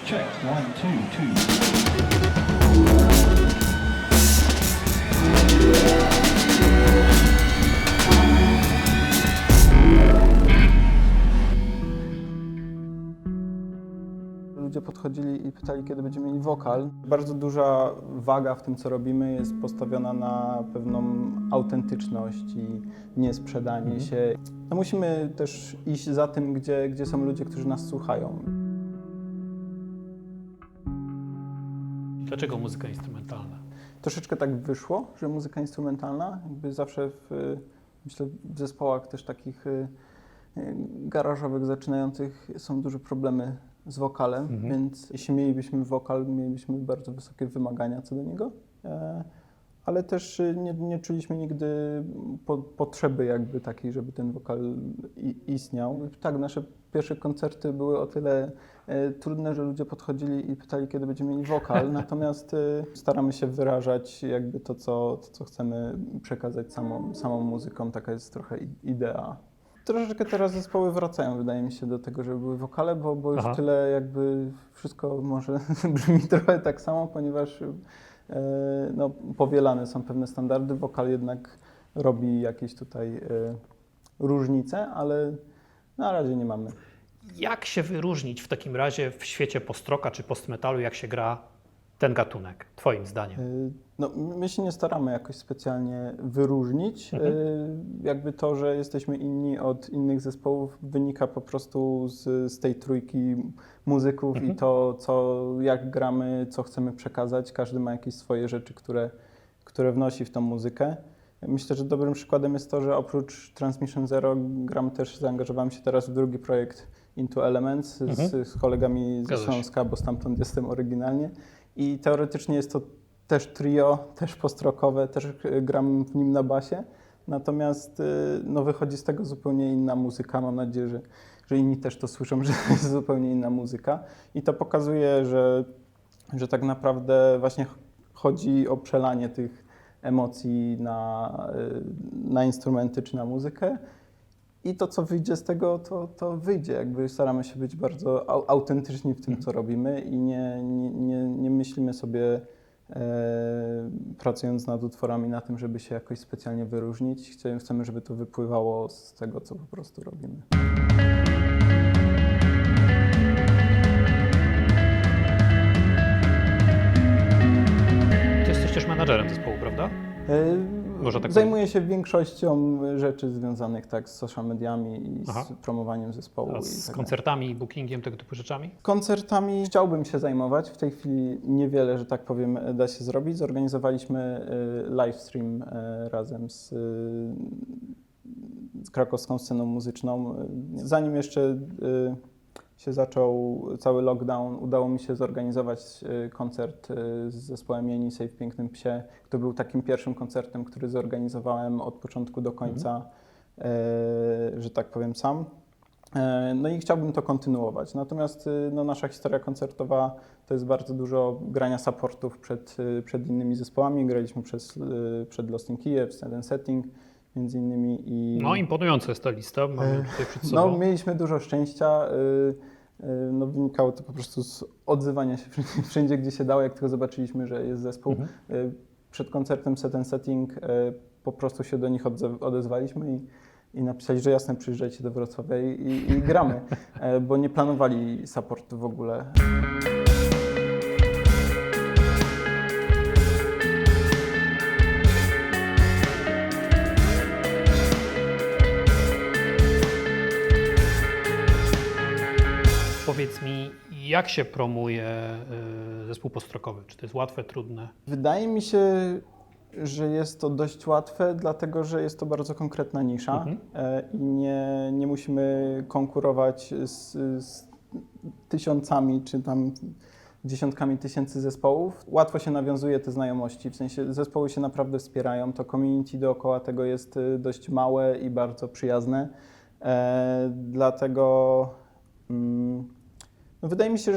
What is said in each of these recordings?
Check. 1, 2, 2. Ludzie podchodzili i pytali, kiedy będziemy mieli wokal. Bardzo duża waga w tym, co robimy, jest postawiona na pewną autentyczność i niesprzedanie się. No musimy też iść za tym, gdzie są ludzie, którzy nas słuchają. Dlaczego muzyka instrumentalna? Troszeczkę tak wyszło, że muzyka instrumentalna, jakby zawsze myślę, w zespołach też takich garażowych, zaczynających są duże problemy z wokalem, więc jeśli mielibyśmy wokal, mielibyśmy bardzo wysokie wymagania co do niego, ale też nie czuliśmy nigdy potrzeby jakby takiej, żeby ten wokal istniał. Tak, nasze pierwsze koncerty były o tyle trudne, że ludzie podchodzili i pytali, kiedy będziemy mieli wokal, natomiast staramy się wyrażać jakby to, co chcemy przekazać samą muzyką, taka jest trochę idea. Troszeczkę teraz zespoły wracają, wydaje mi się, do tego, żeby były wokale, bo już tyle jakby wszystko może brzmi trochę tak samo, ponieważ no, powielane są pewne standardy. Wokal jednak robi jakieś tutaj różnice, ale na razie nie mamy. Jak się wyróżnić w takim razie w świecie post-rocka czy post-metalu, jak się gra ten gatunek, twoim zdaniem? No, my się nie staramy jakoś specjalnie wyróżnić. Jakby to, że jesteśmy inni od innych zespołów, wynika po prostu z tej trójki muzyków i to, jak gramy, co chcemy przekazać. Każdy ma jakieś swoje rzeczy, które wnosi w tą muzykę. Myślę, że dobrym przykładem jest to, że oprócz Transmission Zero zaangażowałem się teraz w drugi projekt Into Elements z kolegami ze Śląska, bo stamtąd jestem oryginalnie. I teoretycznie jest to też trio, też post-rockowe, też gram w nim na basie. Natomiast no, wychodzi z tego zupełnie inna muzyka. Mam nadzieję, że inni też to słyszą, że to jest zupełnie inna muzyka. I to pokazuje, że tak naprawdę właśnie chodzi o przelanie tych emocji na instrumenty czy na muzykę. I to, co wyjdzie z tego, to wyjdzie. Jakby staramy się być bardzo autentyczni w tym, co robimy i nie myślimy sobie, pracując nad utworami, na tym, żeby się jakoś specjalnie wyróżnić. Chcemy, żeby to wypływało z tego, co po prostu robimy. Ty jesteś też menadżerem zespołu, prawda? Może tak Zajmuję się większością rzeczy związanych tak z social mediami i z promowaniem zespołu. A z koncertami, bookingiem, tego typu rzeczami? Koncertami chciałbym się zajmować. W tej chwili niewiele, że tak powiem, da się zrobić. Zorganizowaliśmy livestream razem z krakowską sceną muzyczną. Zanim jeszcze się zaczął cały lockdown, udało mi się zorganizować koncert z zespołem Jenisej w Pięknym Psie. To był takim pierwszym koncertem, który zorganizowałem od początku do końca, że tak powiem, sam. No i chciałbym to kontynuować. Natomiast no, nasza historia koncertowa to jest bardzo dużo grania supportów przed innymi zespołami. Graliśmy przed Lost in Kiev, Set Setting między innymi. No imponująca jest ta lista, mamy tutaj przed sobą. No mieliśmy dużo szczęścia. No, wynikało to po prostu z odzywania się wszędzie, gdzie się dało, jak tylko zobaczyliśmy, że jest zespół. Przed koncertem Set Setting po prostu się do nich odezwaliśmy i napisali, że jasne, przyjeżdżajcie do Wrocławia i gramy, bo nie planowali supportu w ogóle. Powiedz mi, jak się promuje zespół post-rockowy? Czy to jest łatwe, trudne? Wydaje mi się, że jest to dość łatwe, dlatego że jest to bardzo konkretna nisza i nie musimy konkurować z tysiącami czy tam dziesiątkami tysięcy zespołów. Łatwo się nawiązuje te znajomości, w sensie zespoły się naprawdę wspierają, to community dookoła tego jest dość małe i bardzo przyjazne, dlatego no wydaje mi się,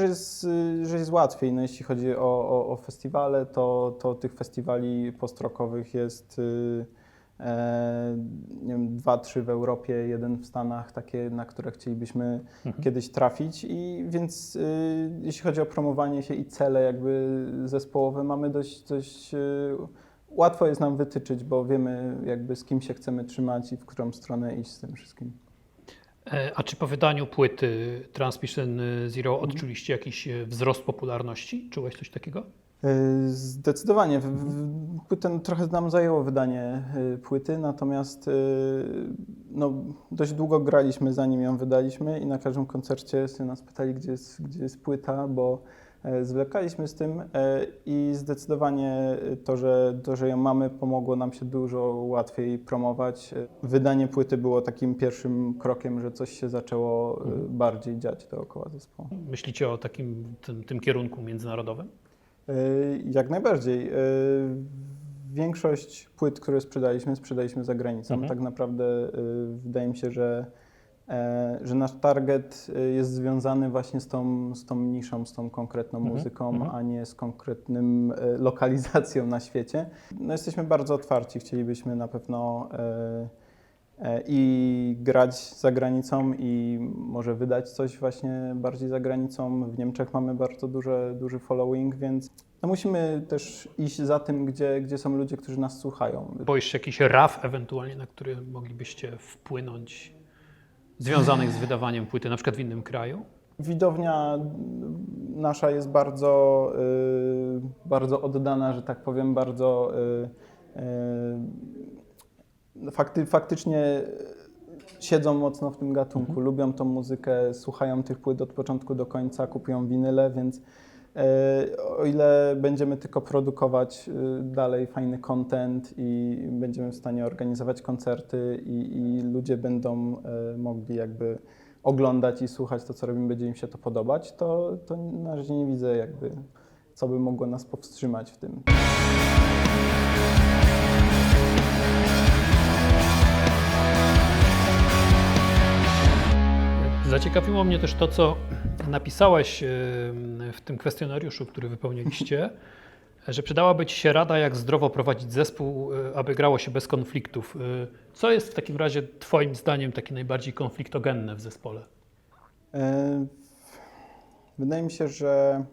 że jest łatwiej. No jeśli chodzi o festiwale, to tych festiwali post-rockowych jest nie wiem, 2-3 w Europie, 1 w Stanach, takie, na które chcielibyśmy kiedyś trafić. I więc jeśli chodzi o promowanie się i cele jakby zespołowe, mamy dość łatwo jest nam wytyczyć, bo wiemy jakby z kim się chcemy trzymać i w którą stronę iść z tym wszystkim. A czy po wydaniu płyty Transmission Zero odczuliście jakiś wzrost popularności? Czułeś coś takiego? Zdecydowanie. Płytę trochę nam zajęło wydanie płyty, natomiast no, dość długo graliśmy zanim ją wydaliśmy i na każdym koncercie nas pytali, gdzie jest płyta, bo zwlekaliśmy z tym i zdecydowanie to, że ją mamy, pomogło nam się dużo łatwiej promować. Wydanie płyty było takim pierwszym krokiem, że coś się zaczęło bardziej dziać dookoła zespołu. Myślicie o tym kierunku międzynarodowym? Jak najbardziej. Większość płyt, które sprzedaliśmy za granicą. Tak naprawdę wydaje mi się, że nasz target jest związany właśnie z tą niszą, z tą konkretną muzyką, a nie z konkretnym lokalizacją na świecie. No, jesteśmy bardzo otwarci, chcielibyśmy na pewno i grać za granicą i może wydać coś właśnie bardziej za granicą. W Niemczech mamy bardzo duży following, więc no musimy też iść za tym, gdzie są ludzie, którzy nas słuchają. Boisz się jakiś RAF ewentualnie, na który moglibyście wpłynąć, związanych z wydawaniem płyty, na przykład w innym kraju? Widownia nasza jest bardzo oddana, że tak powiem, bardzo faktycznie siedzą mocno w tym gatunku, lubią tą muzykę, słuchają tych płyt od początku do końca, kupują winyle, więc o ile będziemy tylko produkować dalej fajny content i będziemy w stanie organizować koncerty i ludzie będą mogli jakby oglądać i słuchać to, co robimy, będzie im się to podobać, to na razie nie widzę jakby, co by mogło nas powstrzymać w tym. Zaciekawiło mnie też to, co napisałeś w tym kwestionariuszu, który wypełniliście, że przydałaby Ci się rada, jak zdrowo prowadzić zespół, aby grało się bez konfliktów. Co jest w takim razie Twoim zdaniem takie najbardziej konfliktogenne w zespole? Wydaje mi się, że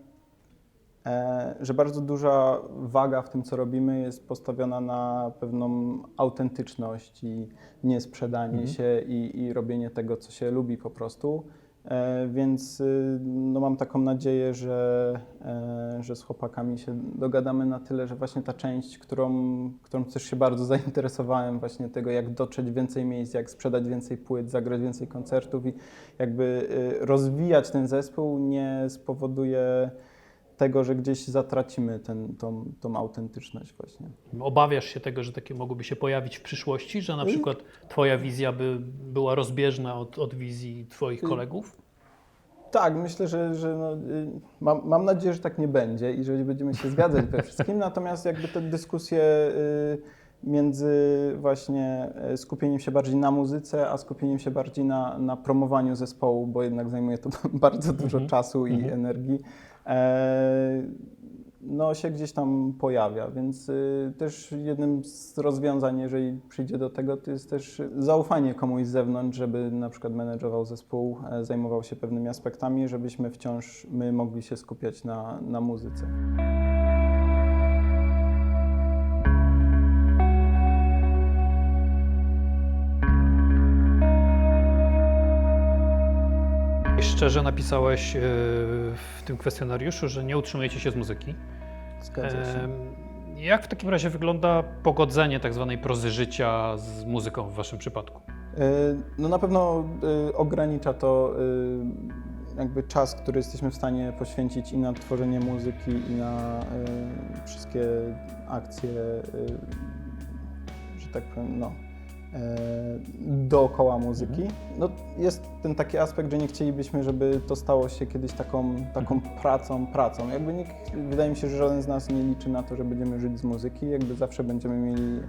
bardzo duża waga w tym, co robimy, jest postawiona na pewną autentyczność i niesprzedanie się i robienie tego, co się lubi po prostu. Więc no, mam taką nadzieję, że z chłopakami się dogadamy na tyle, że właśnie ta część, którą też się bardzo zainteresowałem, właśnie tego, jak dotrzeć więcej miejsc, jak sprzedać więcej płyt, zagrać więcej koncertów i jakby rozwijać ten zespół, nie spowoduje tego, że gdzieś zatracimy tą autentyczność właśnie. Obawiasz się tego, że takie mogłyby się pojawić w przyszłości, że na przykład Twoja wizja by była rozbieżna od wizji Twoich kolegów? Tak, myślę, że no, mam nadzieję, że tak nie będzie i że będziemy się zgadzać we wszystkim, natomiast jakby te dyskusje między właśnie skupieniem się bardziej na muzyce, a skupieniem się bardziej na promowaniu zespołu, bo jednak zajmuje to bardzo dużo czasu i energii, no się gdzieś tam pojawia, więc też jednym z rozwiązań, jeżeli przyjdzie do tego, to jest też zaufanie komuś z zewnątrz, żeby na przykład menedżował zespół, zajmował się pewnymi aspektami, żebyśmy wciąż my mogli się skupiać na muzyce. Szczerze napisałeś w tym kwestionariuszu, że nie utrzymujecie się z muzyki. Zgadza się. Jak w takim razie wygląda pogodzenie tak zwanej prozy życia z muzyką w Waszym przypadku? No na pewno ogranicza to jakby czas, który jesteśmy w stanie poświęcić i na tworzenie muzyki, i na wszystkie akcje, że tak powiem, no, dookoła muzyki. No, jest ten taki aspekt, że nie chcielibyśmy, żeby to stało się kiedyś taką pracą. Jakby wydaje mi się, że żaden z nas nie liczy na to, że będziemy żyć z muzyki. Jakby zawsze będziemy mieli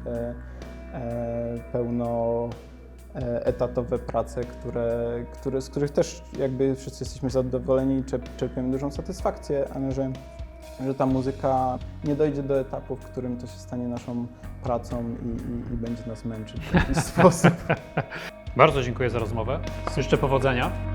pełno etatowe prace, z których też jakby wszyscy jesteśmy zadowoleni i czerpiemy dużą satysfakcję, ale że że ta muzyka nie dojdzie do etapu, w którym to się stanie naszą pracą i będzie nas męczyć w jakiś sposób. Bardzo dziękuję za rozmowę. Życzę powodzenia.